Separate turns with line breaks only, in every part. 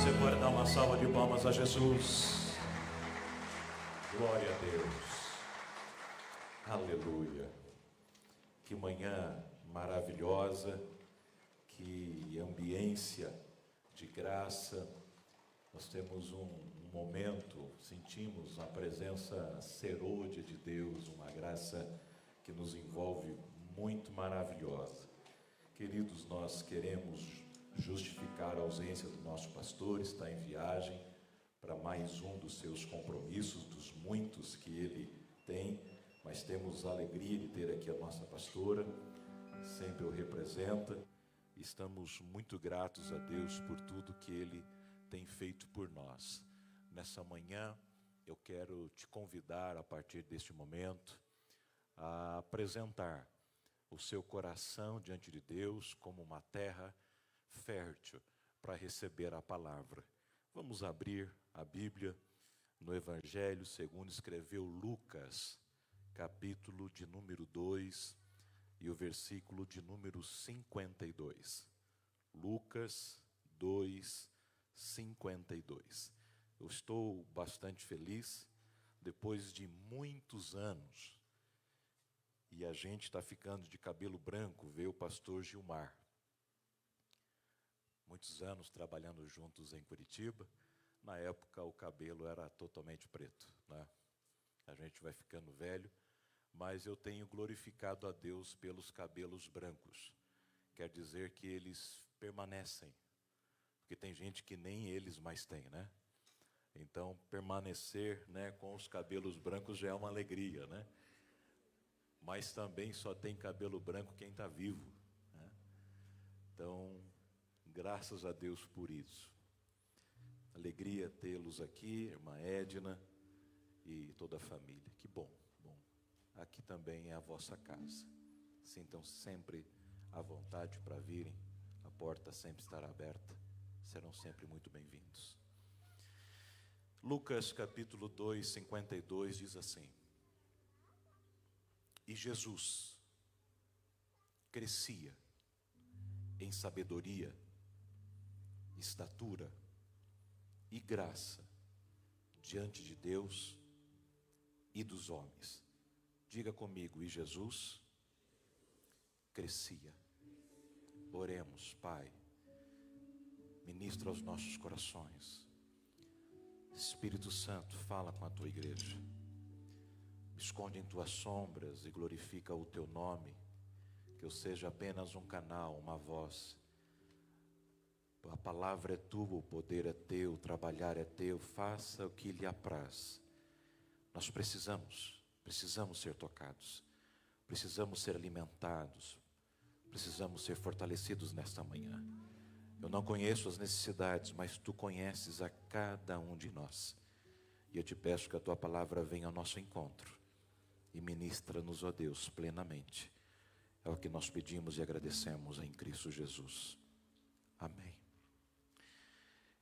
Você pode dar uma salva de palmas a Jesus. Glória a Deus. Aleluia. Que manhã maravilhosa, que ambiência de graça. Nós temos um momento, sentimos a presença serôdia de Deus, uma graça que nos envolve muito maravilhosa. Queridos, nós queremos justificar a ausência do nosso pastor, está em viagem para mais um dos seus compromissos, dos muitos que ele tem, mas temos a alegria de ter aqui a nossa pastora, sempre o representa. Estamos muito gratos a Deus por tudo que ele tem feito por nós. Nessa manhã, eu quero te convidar, a partir deste momento, a apresentar o seu coração diante de Deus como uma terra fértil para receber a palavra. Vamos abrir a Bíblia no Evangelho segundo escreveu Lucas, capítulo de número 2 e o versículo de número 52. Lucas 2, 52. Eu estou bastante feliz, depois de muitos anos, e a gente está ficando de cabelo branco, ver o pastor Gilmar. Muitos anos trabalhando juntos em Curitiba. Na época o cabelo era totalmente preto, né? A gente vai ficando velho, mas eu tenho glorificado a Deus pelos cabelos brancos. Quer dizer que eles permanecem, porque tem gente que nem eles mais tem, né? Então permanecer, né, com os cabelos brancos já é uma alegria, né? Mas também só tem cabelo branco quem está vivo, né? Então, graças a Deus por isso. Alegria tê-los aqui, irmã Edna e toda a família. Que bom, bom. Aqui também é a vossa casa. Sintam sempre à vontade para virem. A porta sempre estará aberta. Serão sempre muito bem-vindos. Lucas capítulo 2, 52 diz assim: E Jesus crescia em sabedoria, estatura e graça diante de Deus e dos homens. Diga comigo, e Jesus crescia. Oremos, Pai, ministra aos nossos corações. Espírito Santo, fala com a tua igreja. Esconde em tuas sombras e glorifica o teu nome. Que eu seja apenas um canal, uma voz. A palavra é tua, o poder é teu, o trabalhar é teu. Faça o que lhe apraz. Nós precisamos ser tocados. Precisamos ser alimentados. Precisamos ser fortalecidos nesta manhã. Eu não conheço as necessidades, mas tu conheces a cada um de nós. E eu te peço que a tua palavra venha ao nosso encontro e ministra-nos, ó Deus, plenamente. É o que nós pedimos e agradecemos em Cristo Jesus. Amém.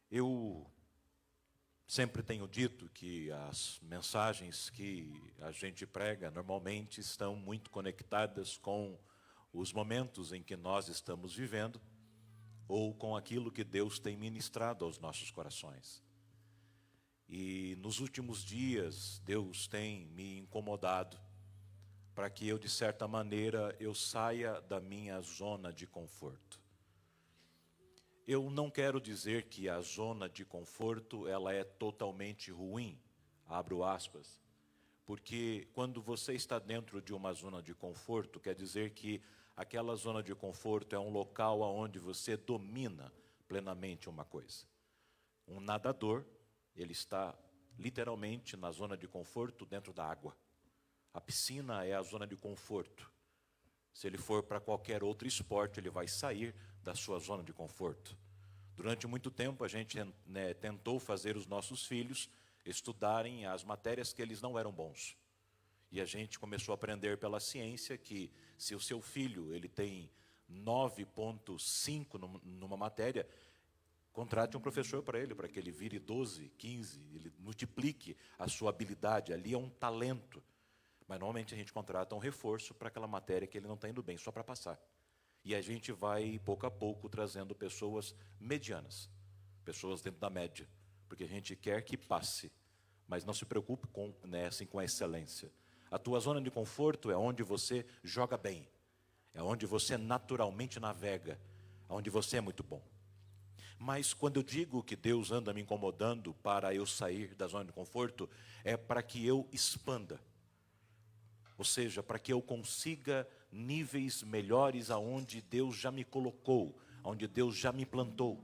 Eu sempre tenho dito que as mensagens que a gente prega normalmente estão muito conectadas com os momentos em que nós estamos vivendo ou com aquilo que Deus tem ministrado aos nossos corações. E nos últimos dias, Deus tem me incomodado para que eu, de certa maneira, eu saia da minha zona de conforto. Eu não quero dizer que a zona de conforto ela é totalmente ruim, abro aspas, porque quando você está dentro de uma zona de conforto, quer dizer que aquela zona de conforto é um local onde você domina plenamente uma coisa. Um nadador, ele está literalmente na zona de conforto dentro da água. A piscina é a zona de conforto. Se ele for para qualquer outro esporte, ele vai sair da sua zona de conforto. Durante muito tempo, a gente tentou fazer os nossos filhos estudarem as matérias que eles não eram bons. E a gente começou a aprender pela ciência que se o seu filho ele tem 9,5 numa matéria, contrate um professor para ele, para que ele vire 12, 15, ele multiplique a sua habilidade. Ali é um talento. Mas normalmente a gente contrata um reforço para aquela matéria que ele não está indo bem, só para passar. E a gente vai, pouco a pouco, trazendo pessoas medianas. pessoas dentro da média, porque a gente quer que passe, mas não se preocupe com, né, assim, com a excelência. A tua zona de conforto é onde você joga bem, é onde você naturalmente navega, é onde você é muito bom. Mas quando eu digo que Deus anda me incomodando para eu sair da zona de conforto, é para que eu expanda. Ou seja, para que eu consiga níveis melhores aonde Deus já me colocou, aonde Deus já me plantou.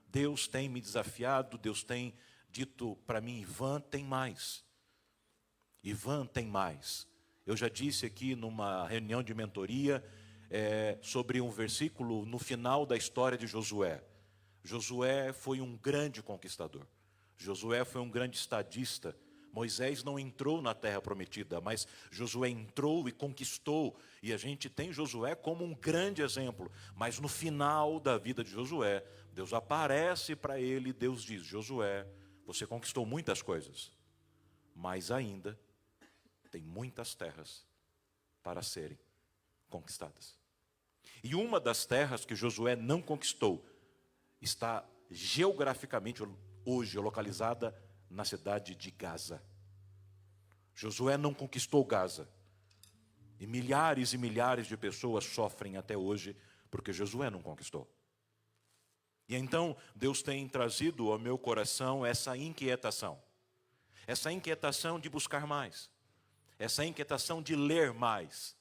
Deus tem me desafiado, Deus tem dito para mim, Ivan, tem mais. Ivan, tem mais. Eu já disse aqui numa reunião de mentoria sobre um versículo no final da história de Josué. Josué foi um grande conquistador. Josué foi um grande estadista. Moisés não entrou na terra prometida, mas Josué entrou e conquistou. E a gente tem Josué como um grande exemplo. Mas no final da vida de Josué, Deus aparece para ele e Deus diz, Josué, você conquistou muitas coisas, mas ainda tem muitas terras para serem conquistadas. E uma das terras que Josué não conquistou está geograficamente hoje localizada na cidade de Gaza. Josué não conquistou Gaza. E milhares de pessoas sofrem até hoje porque Josué não conquistou. E então Deus tem trazido ao meu coração essa inquietação de buscar mais, essa inquietação de ler mais,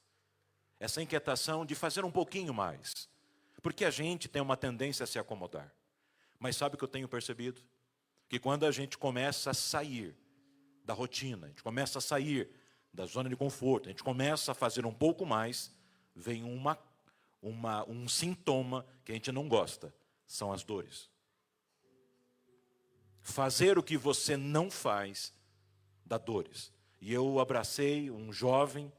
essa inquietação de fazer um pouquinho mais, porque a gente tem uma tendência a se acomodar. Mas sabe o que eu tenho percebido? Que quando a gente começa a sair da rotina, a gente começa a sair da zona de conforto, a gente começa a fazer um pouco mais, vem um sintoma que a gente não gosta, são as dores. Fazer o que você não faz dá dores. E eu abracei um jovem,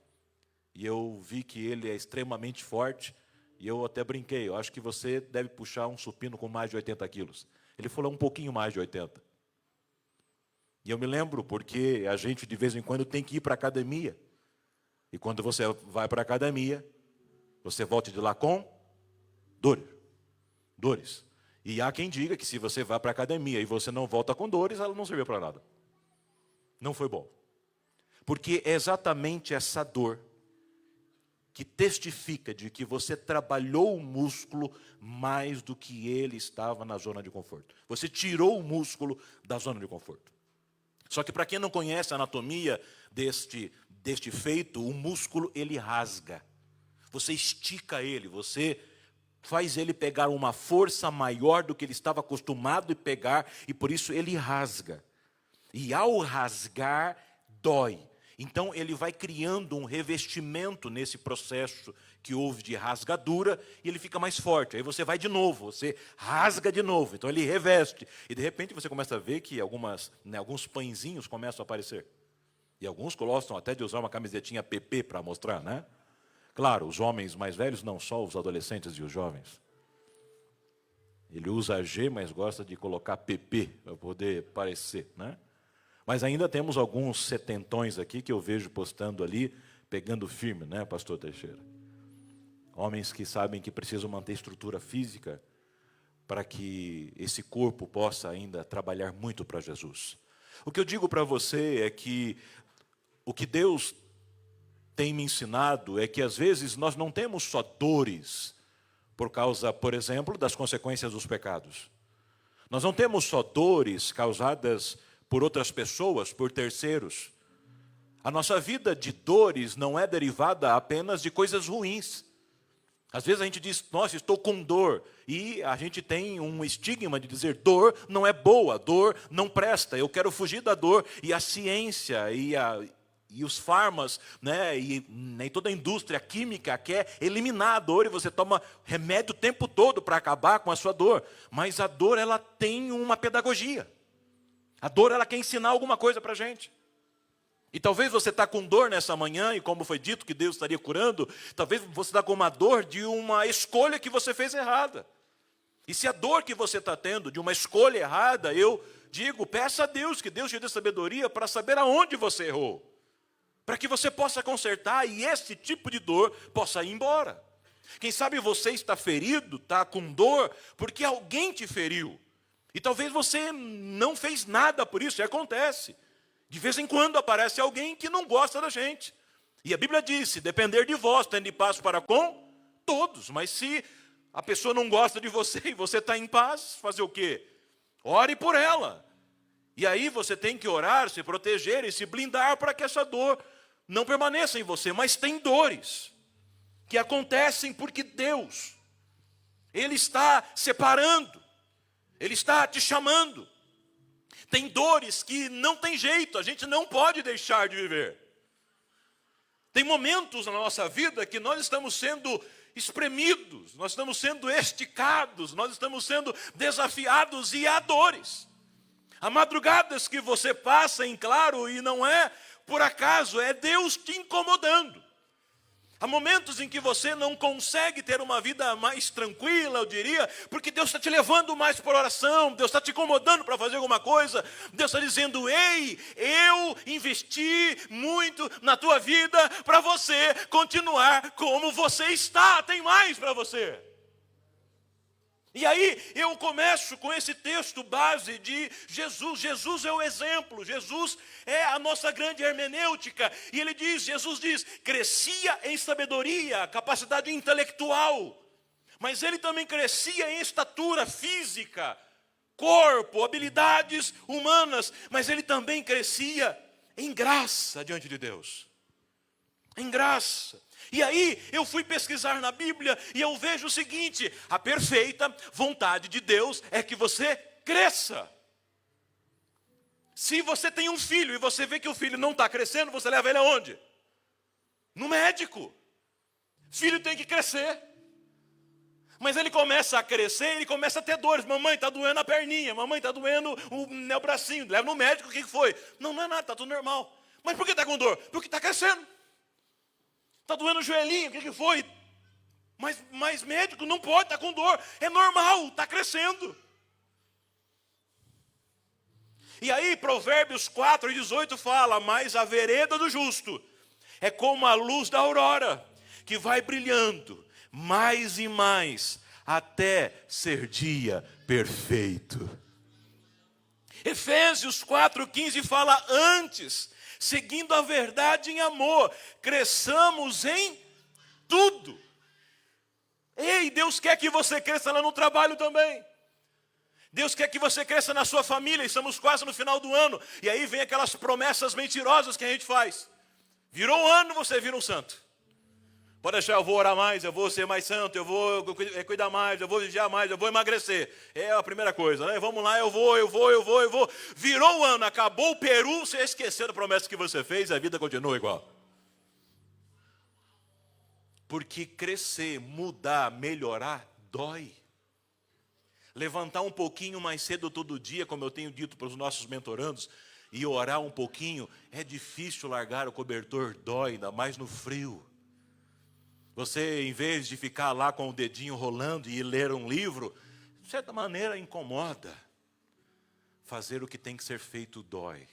e eu vi que ele é extremamente forte, e eu até brinquei, eu acho que você deve puxar um supino com mais de 80 quilos. Ele falou um pouquinho mais de 80. E eu me lembro porque a gente de vez em quando tem que ir para a academia. E quando você vai para a academia, você volta de lá com dores. E há quem diga que se você vai para a academia e você não volta com dores, ela não serviu para nada. Não foi bom. Porque é exatamente essa dor que testifica de que você trabalhou o músculo mais do que ele estava na zona de conforto. Você tirou o músculo da zona de conforto. Só que para quem não conhece a anatomia deste feito, o músculo ele rasga. Você estica ele, você faz ele pegar uma força maior do que ele estava acostumado a pegar, e por isso ele rasga. E ao rasgar, dói. Então ele vai criando um revestimento nesse processo que houve de rasgadura, e ele fica mais forte. Aí você vai de novo, você rasga de novo, então ele reveste. E de repente você começa a ver que alguns pãezinhos começam a aparecer. E alguns gostam até de usar uma camisetinha PP para mostrar, né? Claro, os homens mais velhos, não só os adolescentes e os jovens. Ele usa G, mas gosta de colocar PP para poder parecer, né? Mas ainda temos alguns setentões aqui que eu vejo postando ali, pegando firme, né, pastor Teixeira? Homens que sabem que precisam manter estrutura física para que esse corpo possa ainda trabalhar muito para Jesus. O que eu digo para você é que o que Deus tem me ensinado é que às vezes nós não temos só dores por causa, por exemplo, das consequências dos pecados. Nós não temos só dores causadas por outras pessoas, por terceiros. A nossa vida de dores não é derivada apenas de coisas ruins. Às vezes a gente diz, nossa, estou com dor. E a gente tem um estigma de dizer, dor não é boa, dor não presta, eu quero fugir da dor. E a ciência e os farmas, né, e toda a indústria química quer eliminar a dor, e você toma remédio o tempo todo para acabar com a sua dor. Mas a dor, ela tem uma pedagogia. A dor, ela quer ensinar alguma coisa para a gente. E talvez você está com dor nessa manhã, e como foi dito que Deus estaria curando, talvez você está com uma dor de uma escolha que você fez errada. E se a dor que você está tendo de uma escolha errada, eu digo, peça a Deus, que Deus te dê sabedoria para saber aonde você errou. Para que você possa consertar e esse tipo de dor possa ir embora. Quem sabe você está ferido, está com dor, porque alguém te feriu.
E talvez você não fez nada por isso, e acontece. De vez em quando aparece alguém que não gosta da gente. E a Bíblia diz, se depender de vós, tende paz para com todos. Mas se a pessoa não gosta de você e você está em paz, fazer o quê? Ore por ela. E aí você tem que orar, se proteger e se blindar para que essa dor não permaneça em você. Mas tem dores que acontecem porque Deus, Ele está separando, Ele está te chamando. Tem dores que não tem jeito, a gente não pode deixar de viver. Tem momentos na nossa vida que nós estamos sendo espremidos, nós estamos sendo esticados, nós estamos sendo desafiados e há dores. Há madrugadas que você passa em claro e não é por acaso, é Deus te incomodando. Há momentos em que você não consegue ter uma vida mais tranquila, eu diria, porque Deus está te levando mais por oração, Deus está te incomodando para fazer alguma coisa, Deus está dizendo, ei, eu investi muito na tua vida para você continuar como você está, tem mais para você. E aí eu começo com esse texto base de Jesus. Jesus é o exemplo, Jesus é a nossa grande hermenêutica. E ele diz, Jesus diz, crescia em sabedoria, capacidade intelectual. Mas ele também crescia em estatura física, corpo, habilidades humanas. Mas ele também crescia em graça diante de Deus. Em graça. E aí eu fui pesquisar na Bíblia e eu vejo o seguinte, a perfeita vontade de Deus é que você cresça. Se você tem um filho e você vê que o filho não está crescendo, você leva ele aonde? No médico. Filho tem que crescer. Mas ele começa a crescer, ele começa a ter dores. Mamãe, está doendo a perninha, mamãe, está doendo o bracinho. Leva no médico, o que foi? Não é nada, está tudo normal. Mas por que está com dor? Porque está crescendo. Está doendo o joelhinho, o que foi? Mas médico não pode estar com dor, é normal, está crescendo. E aí Provérbios 4:18 fala, mas a vereda do justo é como a luz da aurora, que vai brilhando mais e mais, até ser dia perfeito. Efésios 4:15 fala antes, seguindo a verdade em amor, cresçamos em tudo. Ei, Deus quer que você cresça lá no trabalho também. Deus quer que você cresça na sua família, estamos quase no final do ano. E aí vem aquelas promessas mentirosas que a gente faz. Virou um ano, você vira um santo. Pode deixar, eu vou orar mais, eu vou ser mais santo, eu vou cuidar mais, eu vou vigiar mais, eu vou emagrecer. É a primeira coisa, né? Vamos lá, eu vou. Virou o ano, acabou o peru, você esqueceu da promessa que você fez, a vida continua igual. Porque crescer, mudar, melhorar, dói. Levantar um pouquinho mais cedo todo dia, como eu tenho dito para os nossos mentorandos, e orar um pouquinho, é difícil largar o cobertor, dói, ainda mais no frio. Você, em vez de ficar lá com o dedinho rolando e ler um livro, de certa maneira incomoda. Fazer o que tem que ser feito dói.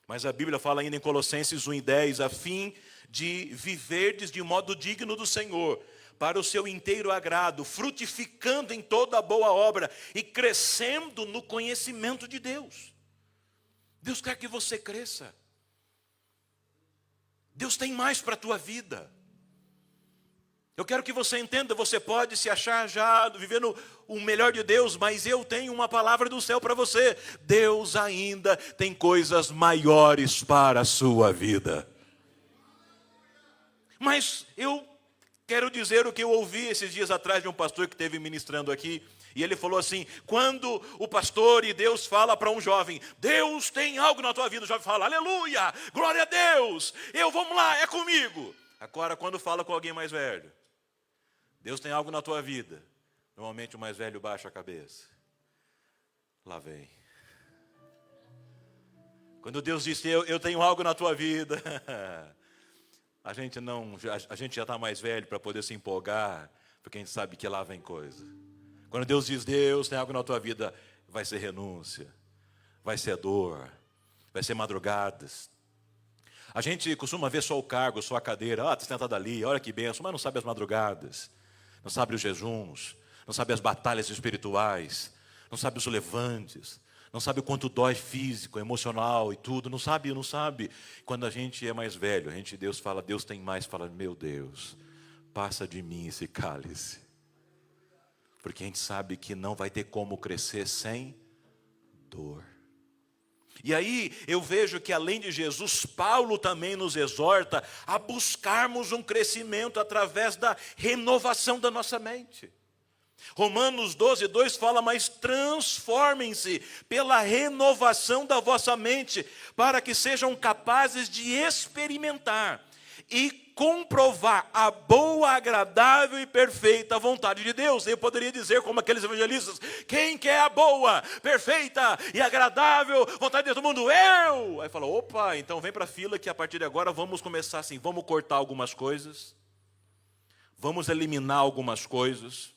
Mas a Bíblia fala ainda em Colossenses 1:10, a fim de viverdes de modo digno do Senhor, para o seu inteiro agrado, frutificando em toda boa obra e crescendo no conhecimento de Deus. Deus quer que você cresça. Deus tem mais para a tua vida. Eu quero que você entenda, você pode se achar já vivendo o melhor de Deus, mas eu tenho uma palavra do céu para você. Deus ainda tem coisas maiores para a sua vida. Mas eu quero dizer o que eu ouvi esses dias atrás de um pastor que esteve ministrando aqui. E ele falou assim, quando o pastor e Deus fala para um jovem, Deus tem algo na tua vida, o jovem fala, aleluia, glória a Deus, vamos lá, é comigo. Agora, quando fala com alguém mais velho, Deus tem algo na tua vida. Normalmente o mais velho baixa a cabeça. Lá vem. Quando Deus diz, eu tenho algo na tua vida, a gente já está mais velho para poder se empolgar, porque a gente sabe que lá vem coisa. Quando Deus diz, Deus tem algo na tua vida, vai ser renúncia, vai ser dor, vai ser madrugadas. A gente costuma ver só o cargo, só a cadeira, está sentado ali, olha que benção, mas não sabe as madrugadas. Não sabe os jejuns, não sabe as batalhas espirituais, não sabe os levantes, não sabe o quanto dói físico, emocional e tudo, não sabe. Quando a gente é mais velho, Deus fala, Deus tem mais, fala, meu Deus, passa de mim esse cálice. Porque a gente sabe que não vai ter como crescer sem dor. E aí eu vejo que além de Jesus, Paulo também nos exorta a buscarmos um crescimento através da renovação da nossa mente. Romanos 12:2 fala, mas transformem-se pela renovação da vossa mente, para que sejam capazes de experimentar e comprovar a boa, agradável e perfeita vontade de Deus. Eu poderia dizer como aqueles evangelistas, quem quer a boa, perfeita e agradável vontade de todo mundo? Eu! Aí fala, opa, então vem para a fila que a partir de agora vamos começar assim, vamos cortar algumas coisas, vamos eliminar algumas coisas,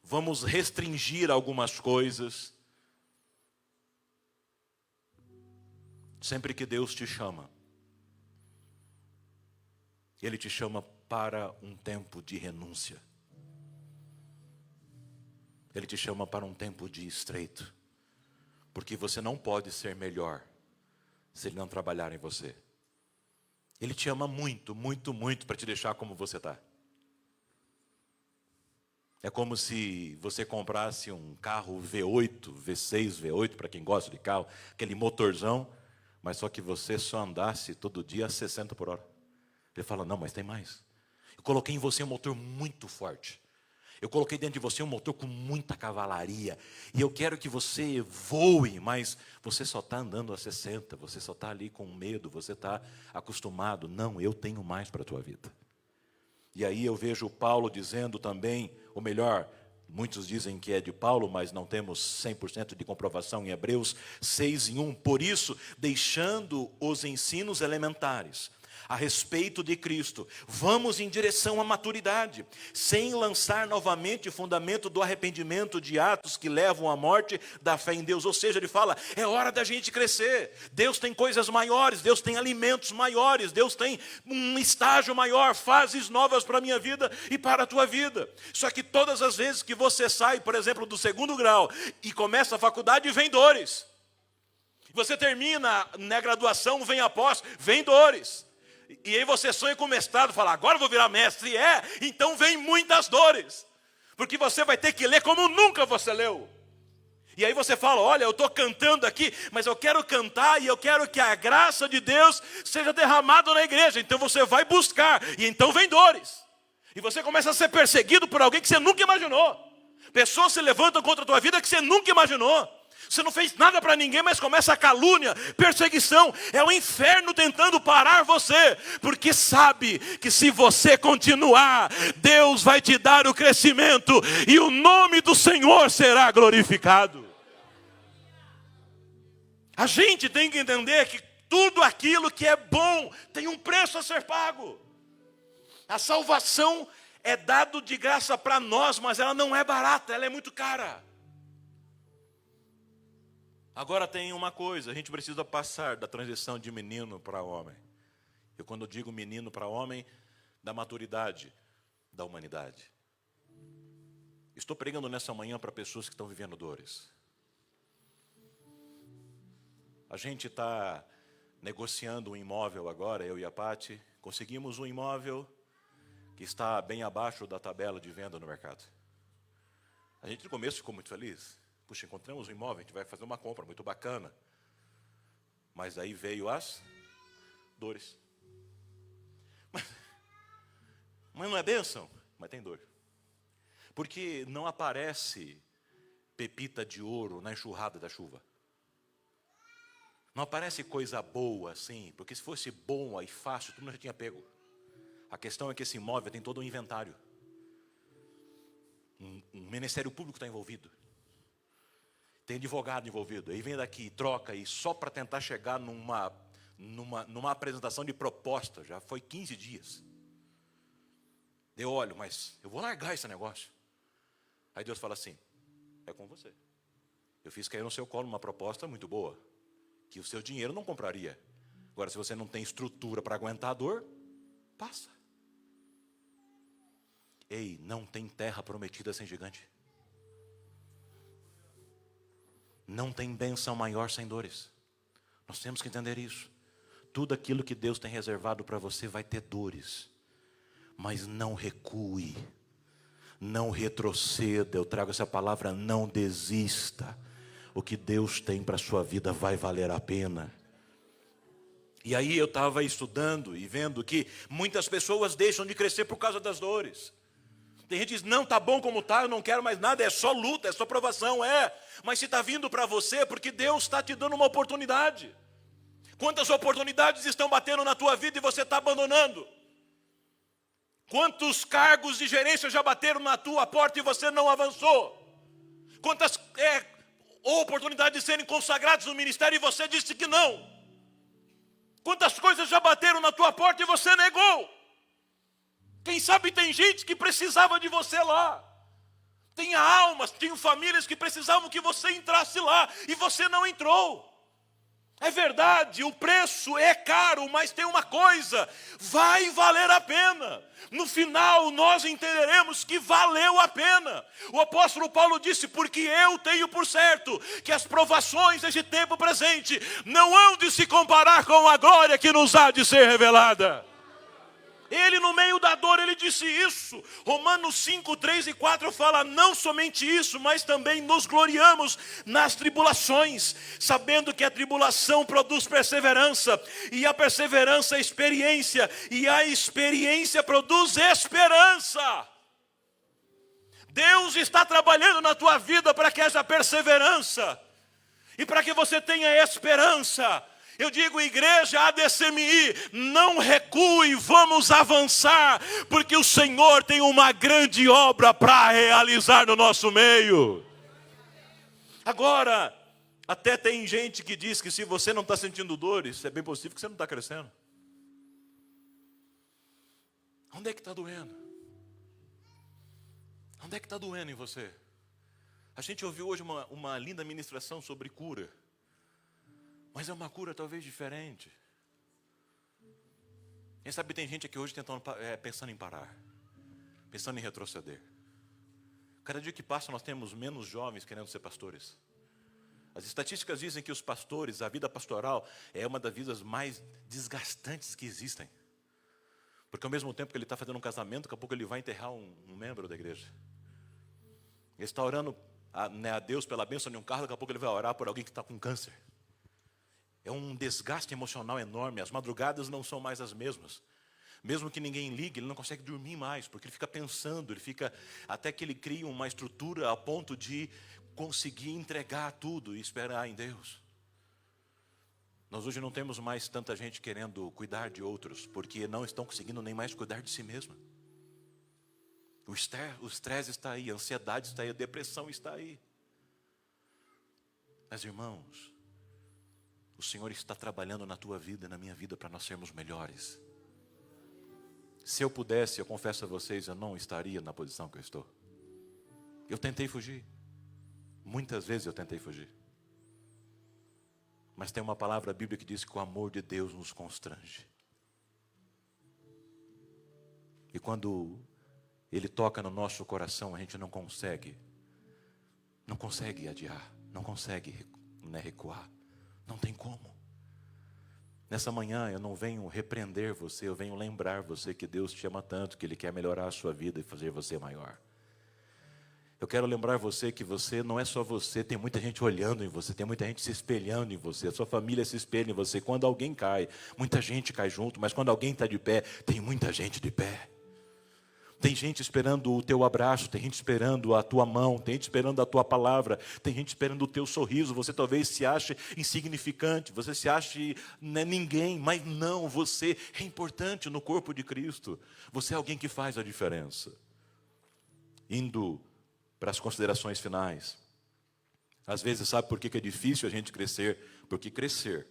vamos restringir algumas coisas. Sempre que Deus te chama, Ele te chama para um tempo de renúncia. Ele te chama para um tempo de estreito. Porque você não pode ser melhor se Ele não trabalhar em você. Ele te ama muito, muito, muito para te deixar como você está. É como se você comprasse um carro V8, V6, V8, para quem gosta de carro, aquele motorzão, mas só que você só andasse todo dia a 60 por hora. Ele fala, não, mas tem mais. Eu coloquei em você um motor muito forte. Eu coloquei dentro de você um motor com muita cavalaria. E eu quero que você voe, mas você só está andando a 60. Você só está ali com medo, você está acostumado. Não, eu tenho mais para a tua vida. E aí eu vejo Paulo dizendo também, ou melhor, muitos dizem que é de Paulo, mas não temos 100% de comprovação em Hebreus 6:1. Por isso, deixando os ensinos elementares a respeito de Cristo, vamos em direção à maturidade, sem lançar novamente o fundamento do arrependimento de atos que levam à morte da fé em Deus. Ou seja, ele fala, é hora da gente crescer. Deus tem coisas maiores, Deus tem alimentos maiores, Deus tem um estágio maior, fases novas para a minha vida e para a tua vida. Só que todas as vezes que você sai, por exemplo, do 2º grau e começa a faculdade, vem dores. Você termina na graduação, vem a pós, vem dores. E aí você sonha com mestrado, fala, agora eu vou virar mestre. Então vem muitas dores. Porque você vai ter que ler como nunca você leu. E aí você fala, olha, eu estou cantando aqui, mas eu quero cantar e eu quero que a graça de Deus seja derramada na igreja. Então você vai buscar, e então vem dores. E você começa a ser perseguido por alguém que você nunca imaginou. Pessoas se levantam contra a tua vida que você nunca imaginou. Você não fez nada para ninguém, mas começa a calúnia, perseguição. É o inferno tentando parar você. Porque sabe que se você continuar, Deus vai te dar o crescimento. E o nome do Senhor será glorificado. A gente tem que entender que tudo aquilo que é bom tem um preço a ser pago. A salvação é dado de graça para nós, mas ela não é barata, ela é muito cara. Agora tem uma coisa, a gente precisa passar da transição de menino para homem. Eu quando digo menino para homem, da maturidade da humanidade. Estou pregando nessa manhã para pessoas que estão vivendo dores. A gente está negociando um imóvel agora, eu e a Pati. Conseguimos um imóvel que está bem abaixo da tabela de venda no mercado. A gente no começo ficou muito feliz. Puxa, encontramos um imóvel, a gente vai fazer uma compra muito bacana. Mas aí veio as dores. Mas não é bênção? Mas tem dor. Porque não aparece pepita de ouro na enxurrada da chuva. Não aparece coisa boa assim, porque se fosse bom e fácil, todo mundo já tinha pego. A questão é que esse imóvel tem todo um inventário. Um Ministério Público está envolvido. Tem advogado envolvido, aí vem daqui, troca, e só para tentar chegar numa apresentação de proposta, já foi 15 dias. Eu olho, mas eu vou largar esse negócio. Aí Deus fala assim, é com você. Eu fiz cair no seu colo uma proposta muito boa, que o seu dinheiro não compraria. Agora, se você não tem estrutura para aguentar a dor, passa. Ei, não tem terra prometida sem gigante. Não tem bênção maior sem dores. Nós temos que entender isso. Tudo aquilo que Deus tem reservado para você vai ter dores. Mas não recue. Não retroceda. Eu trago essa palavra, não desista. O que Deus tem para a sua vida vai valer a pena. E aí eu estava estudando e vendo que muitas pessoas deixam de crescer por causa das dores. Tem gente que diz, não, está bom como está, eu não quero mais nada, é só luta, é só provação, Mas se está vindo para você, é porque Deus está te dando uma oportunidade. Quantas oportunidades estão batendo na tua vida e você está abandonando? Quantos cargos de gerência já bateram na tua porta e você não avançou? Quantas oportunidades de serem consagrados no ministério e você disse que não? Quantas coisas já bateram na tua porta e você negou? Quem sabe tem gente que precisava de você lá. Tinha almas, tinha famílias que precisavam que você entrasse lá e você não entrou. É verdade, o preço é caro, mas tem uma coisa, vai valer a pena. No final nós entenderemos que valeu a pena. O apóstolo Paulo disse, porque eu tenho por certo que as provações deste tempo presente não hão de se comparar com a glória que nos há de ser revelada. Ele no meio da dor, ele disse isso. Romanos 5, 3 e 4 fala, não somente isso, mas também nos gloriamos nas tribulações, sabendo que a tribulação produz perseverança, e a perseverança experiência, e a experiência produz esperança. Deus está trabalhando na tua vida para que haja perseverança, e para que você tenha esperança. Eu digo, igreja ADCMI, não recue, vamos avançar, porque o Senhor tem uma grande obra para realizar no nosso meio. Agora, até tem gente que diz que se você não está sentindo dores, é bem possível que você não está crescendo. Onde é que está doendo? Onde é que está doendo em você? A gente ouviu hoje uma linda ministração sobre cura. Mas é uma cura talvez diferente. Quem sabe tem gente aqui hoje pensando em parar. Pensando em retroceder. Cada dia que passa nós temos menos jovens querendo ser pastores. As estatísticas dizem que os pastores, a vida pastoral, é uma das vidas mais desgastantes que existem. Porque ao mesmo tempo que ele está fazendo um casamento, daqui a pouco ele vai enterrar um membro da igreja. Ele está orando a Deus pela bênção de um carro, daqui a pouco ele vai orar por alguém que está com câncer. É um desgaste emocional enorme, as madrugadas não são mais as mesmas. Mesmo que ninguém ligue, ele não consegue dormir mais, porque ele fica pensando, até que ele cria uma estrutura a ponto de conseguir entregar tudo e esperar em Deus. Nós hoje não temos mais tanta gente querendo cuidar de outros, porque não estão conseguindo nem mais cuidar de si mesma. O estresse está aí, a ansiedade está aí, a depressão está aí. Mas irmãos, o Senhor está trabalhando na tua vida e na minha vida para nós sermos melhores. Se eu pudesse, eu confesso a vocês, eu não estaria na posição que eu estou. Eu tentei fugir. Muitas vezes eu tentei fugir. Mas tem uma palavra bíblica que diz que o amor de Deus nos constrange. E quando Ele toca no nosso coração, a gente não consegue adiar, não consegue recuar. Não tem como. Nessa manhã eu não venho repreender você, eu venho lembrar você que Deus te ama tanto, que Ele quer melhorar a sua vida e fazer você maior. Eu quero lembrar você que você não é só você, tem muita gente olhando em você, tem muita gente se espelhando em você, a sua família se espelha em você. Quando alguém cai, muita gente cai junto, mas quando alguém está de pé, tem muita gente de pé. Tem gente esperando o teu abraço, tem gente esperando a tua mão, tem gente esperando a tua palavra, tem gente esperando o teu sorriso. Você talvez se ache insignificante, você se ache ninguém, mas não, você é importante no corpo de Cristo. Você é alguém que faz a diferença. Indo para as considerações finais. Às vezes, sabe por que é difícil a gente crescer? Porque crescer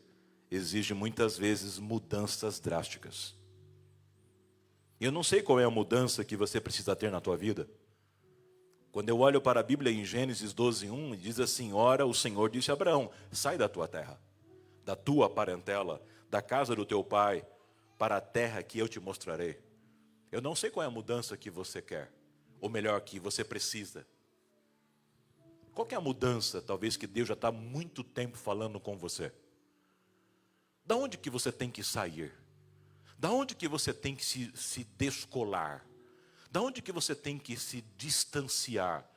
exige muitas vezes mudanças drásticas. Eu não sei qual é a mudança que você precisa ter na tua vida. Quando eu olho para a Bíblia em Gênesis 12:1, diz assim, ora, o Senhor disse a Abraão, sai da tua terra, da tua parentela, da casa do teu pai, para a terra que eu te mostrarei. Eu não sei qual é a mudança que você quer, ou melhor, que você precisa. Qual que é a mudança, talvez, que Deus já está há muito tempo falando com você? Da onde que você tem que sair? Da onde que você tem que se descolar? Da onde que você tem que se distanciar?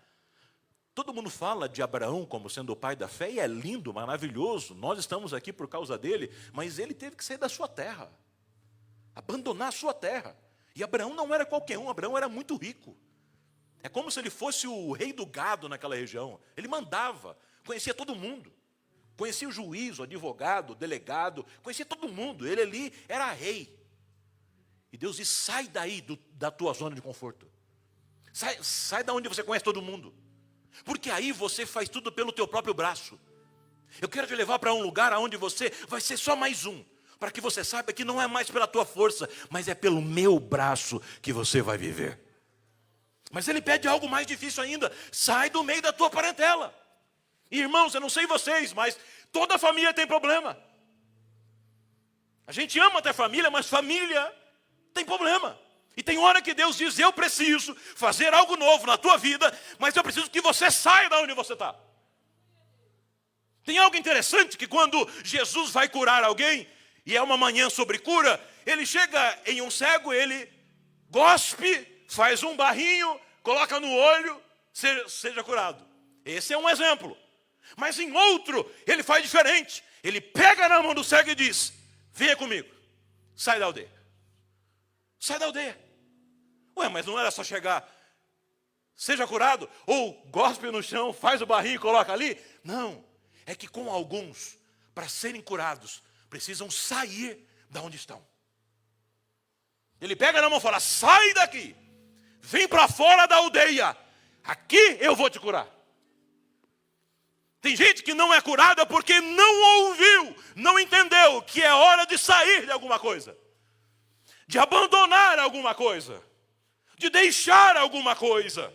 Todo mundo fala de Abraão como sendo o pai da fé, e é lindo, maravilhoso. Nós estamos aqui por causa dele, mas ele teve que sair da sua terra. Abandonar a sua terra. E Abraão não era qualquer um, Abraão era muito rico. É como se ele fosse o rei do gado naquela região. Ele mandava, conhecia todo mundo. Conhecia o juiz, o advogado, o delegado, conhecia todo mundo. Ele ali era rei. E Deus diz, sai daí da tua zona de conforto. Sai da onde você conhece todo mundo. Porque aí você faz tudo pelo teu próprio braço. Eu quero te levar para um lugar onde você vai ser só mais um. Para que você saiba que não é mais pela tua força, mas é pelo meu braço que você vai viver. Mas ele pede algo mais difícil ainda. Sai do meio da tua parentela. Irmãos, eu não sei vocês, mas toda família tem problema. A gente ama até família, mas família tem problema. E tem hora que Deus diz, eu preciso fazer algo novo na tua vida, mas eu preciso que você saia da onde você está. Tem algo interessante que quando Jesus vai curar alguém, e é uma manhã sobre cura, ele chega em um cego, ele gospe, faz um barrinho, coloca no olho, seja curado. Esse é um exemplo. Mas em outro, ele faz diferente. Ele pega na mão do cego e diz, venha comigo, sai da aldeia. Sai da aldeia. Ué, mas não era só chegar, seja curado, ou gospe no chão, faz o barrinho e coloca ali? Não, é que com alguns, para serem curados, precisam sair da onde estão. Ele pega na mão e fala, sai daqui, vem para fora da aldeia, aqui eu vou te curar. Tem gente que não é curada porque não ouviu, não entendeu que é hora de sair de alguma coisa. De abandonar alguma coisa. De deixar alguma coisa.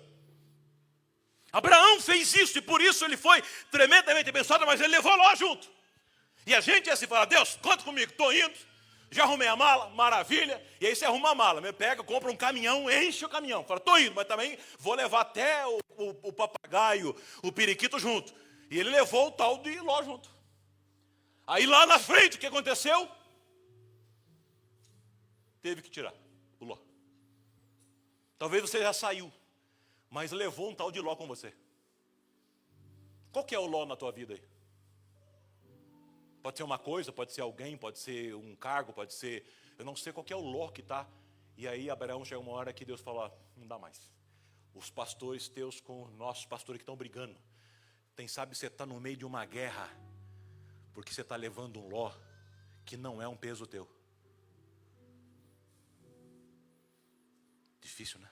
Abraão fez isso e por isso ele foi tremendamente abençoado, mas ele levou Ló junto. E a gente assim fala, Deus, conta comigo, estou indo. Já arrumei a mala, maravilha. E aí você arruma a mala, me pega, compra um caminhão, enche o caminhão. Fala, estou indo, mas também vou levar até o papagaio, o periquito junto. E ele levou o tal de Ló junto. Aí lá na frente, o que aconteceu? Teve que tirar o Ló. Talvez você já saiu, mas levou um tal de Ló com você. Qual que é o Ló na tua vida aí? Pode ser uma coisa, pode ser alguém, pode ser um cargo, pode ser... Eu não sei qual que é o Ló que está. E aí Abraão chega uma hora que Deus fala, não dá mais. Os pastores teus com os nossos pastores que estão brigando. Quem sabe você está no meio de uma guerra, porque você está levando um Ló que não é um peso teu. Difícil, né?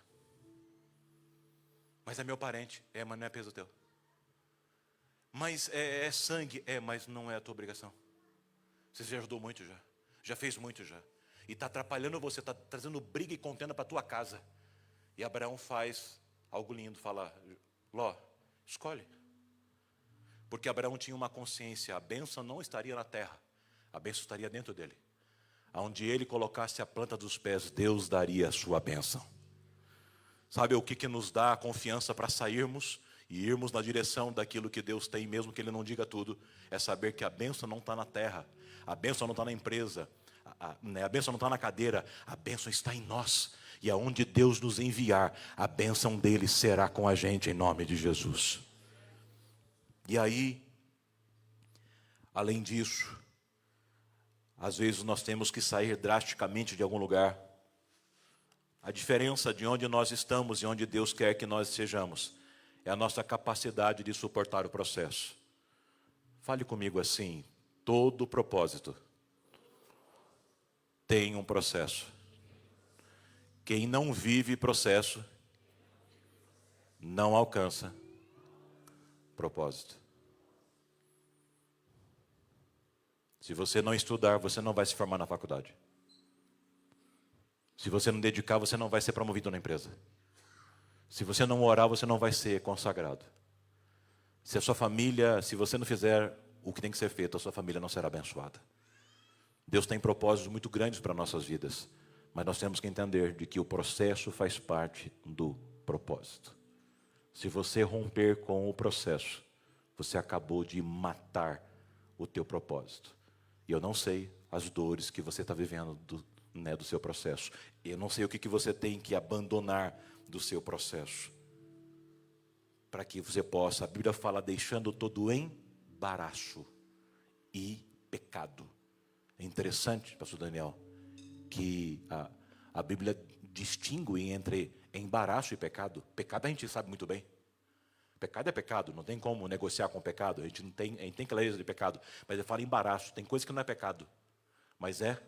Mas é meu parente, mas não é peso teu. Mas é sangue, mas não é a tua obrigação. Você já ajudou muito já fez muito já. E está atrapalhando você, está trazendo briga e contenda para a tua casa. E Abraão faz algo lindo, fala, Ló, escolhe. Porque Abraão tinha uma consciência, a bênção não estaria na terra, a bênção estaria dentro dele. Onde ele colocasse a planta dos pés, Deus daria a sua bênção. Sabe o que nos dá a confiança para sairmos e irmos na direção daquilo que Deus tem, mesmo que Ele não diga tudo? É saber que a bênção não está na terra, a bênção não está na empresa, a bênção não está na cadeira, a bênção está em nós. E aonde Deus nos enviar, a bênção dele será com a gente em nome de Jesus. E aí, além disso, às vezes nós temos que sair drasticamente de algum lugar. A diferença de onde nós estamos e onde Deus quer que nós sejamos é a nossa capacidade de suportar o processo. Fale comigo assim, todo propósito tem um processo. Quem não vive processo não alcança propósito. Se você não estudar, você não vai se formar na faculdade. Se você não dedicar, você não vai ser promovido na empresa. Se você não orar, você não vai ser consagrado. Se a sua família, se você não fizer o que tem que ser feito, a sua família não será abençoada. Deus tem propósitos muito grandes para nossas vidas, mas nós temos que entender de que o processo faz parte do propósito. Se você romper com o processo, você acabou de matar o teu propósito. E eu não sei as dores que você está vivendo do seu processo. Eu não sei o que você tem que abandonar do seu processo. Para que você possa, a Bíblia fala, deixando todo embaraço e pecado. É interessante, pastor Daniel, que a Bíblia distingue entre embaraço e pecado. Pecado a gente sabe muito bem. Pecado é pecado, não tem como negociar com o pecado. A gente tem clareza de pecado. Mas ele fala embaraço. Tem coisa que não é pecado, mas é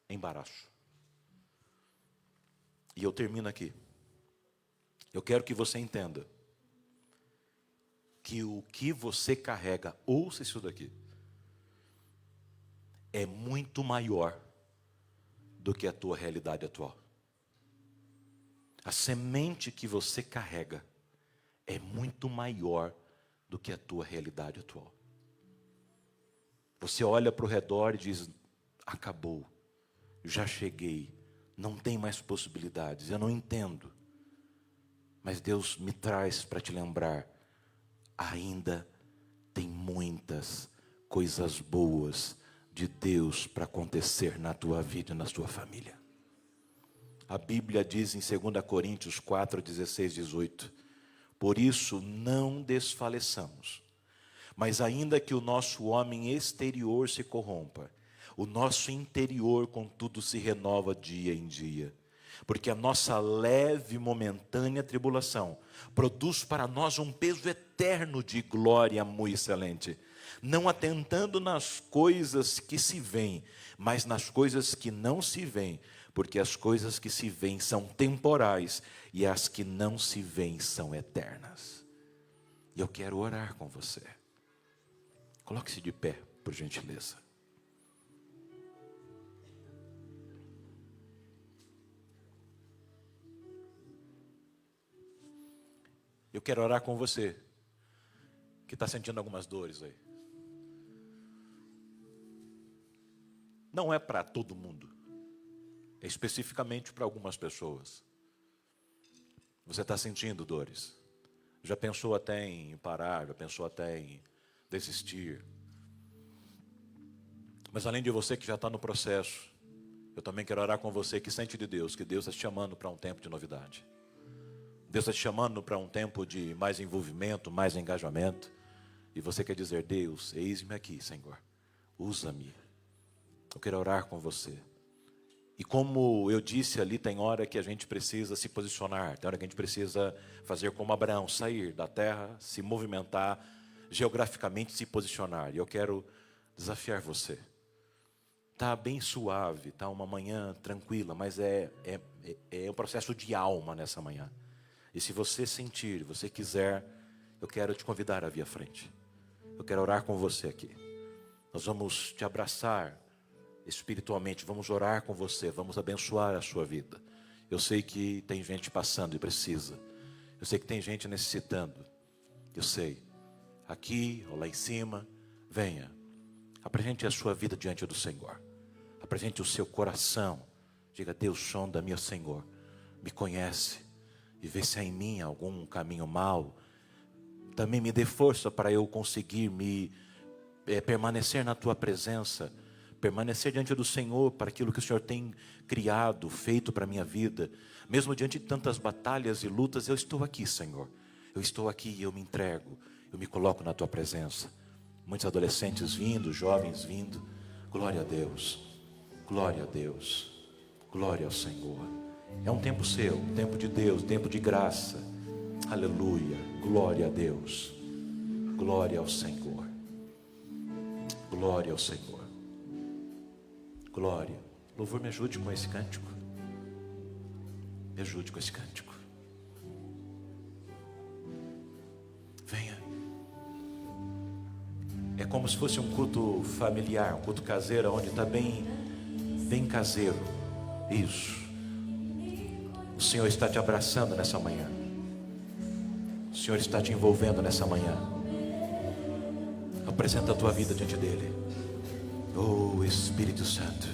embaraço. E eu termino aqui. Eu quero que você entenda que o que você carrega, ouça isso daqui, é muito maior do que a tua realidade atual. A semente que você carrega é muito maior do que a tua realidade atual. Você olha para o redor e diz, acabou, já cheguei, não tem mais possibilidades, eu não entendo. Mas Deus me traz para te lembrar, ainda tem muitas coisas boas de Deus para acontecer na tua vida e na tua família. A Bíblia diz em 2 Coríntios 4, 16, 18, por isso não desfaleçamos, mas ainda que o nosso homem exterior se corrompa, o nosso interior contudo se renova dia em dia. Porque a nossa leve e momentânea tribulação produz para nós um peso eterno de glória muito excelente. Não atentando nas coisas que se veem, mas nas coisas que não se veem. Porque as coisas que se veem são temporais e as que não se veem são eternas. E eu quero orar com você. Coloque-se de pé, por gentileza. Eu quero orar com você, que está sentindo algumas dores aí. Não é para todo mundo, é especificamente para algumas pessoas. Você está sentindo dores, já pensou até em parar, já pensou até em desistir. Mas além de você que já está no processo, eu também quero orar com você que sente de Deus, que Deus está te chamando para um tempo de novidade. Deus está te chamando para um tempo de mais envolvimento, mais engajamento. E você quer dizer, Deus, eis-me aqui, Senhor. Usa-me. Eu quero orar com você. E como eu disse ali, tem hora que a gente precisa se posicionar. Tem hora que a gente precisa fazer como Abraão, sair da terra, se movimentar, geograficamente se posicionar. E eu quero desafiar você. Está bem suave, está uma manhã tranquila, mas é um processo de alma nessa manhã. E se você sentir, você quiser, eu quero te convidar a vir à frente. Eu quero orar com você aqui. Nós vamos te abraçar espiritualmente, vamos orar com você, vamos abençoar a sua vida. Eu sei que tem gente passando e precisa. Eu sei que tem gente necessitando. Eu sei. Aqui ou lá em cima, venha. Apresente a sua vida diante do Senhor. Apresente o seu coração. Diga, Deus, sonda-me, ó Senhor. Me conhece. E vê se há em mim algum caminho mau. Também me dê força para eu conseguir permanecer na tua presença, permanecer diante do Senhor para aquilo que o Senhor tem criado, feito para a minha vida. Mesmo diante de tantas batalhas e lutas, eu estou aqui, Senhor. Eu estou aqui e eu me entrego, eu me coloco na tua presença. Muitos adolescentes vindo, jovens vindo. Glória a Deus, glória a Deus, glória ao Senhor. É um tempo seu, um tempo de Deus, um tempo de graça. Aleluia, glória a Deus. Glória ao Senhor. Glória ao Senhor. Glória. Louvor, me ajude com esse cântico. Me ajude com esse cântico. Venha. É como se fosse um culto familiar, um culto caseiro, onde está bem caseiro. Isso. O Senhor está te abraçando nessa manhã. O Senhor está te envolvendo nessa manhã. Apresenta a tua vida diante dele. Oh, Espírito Santo.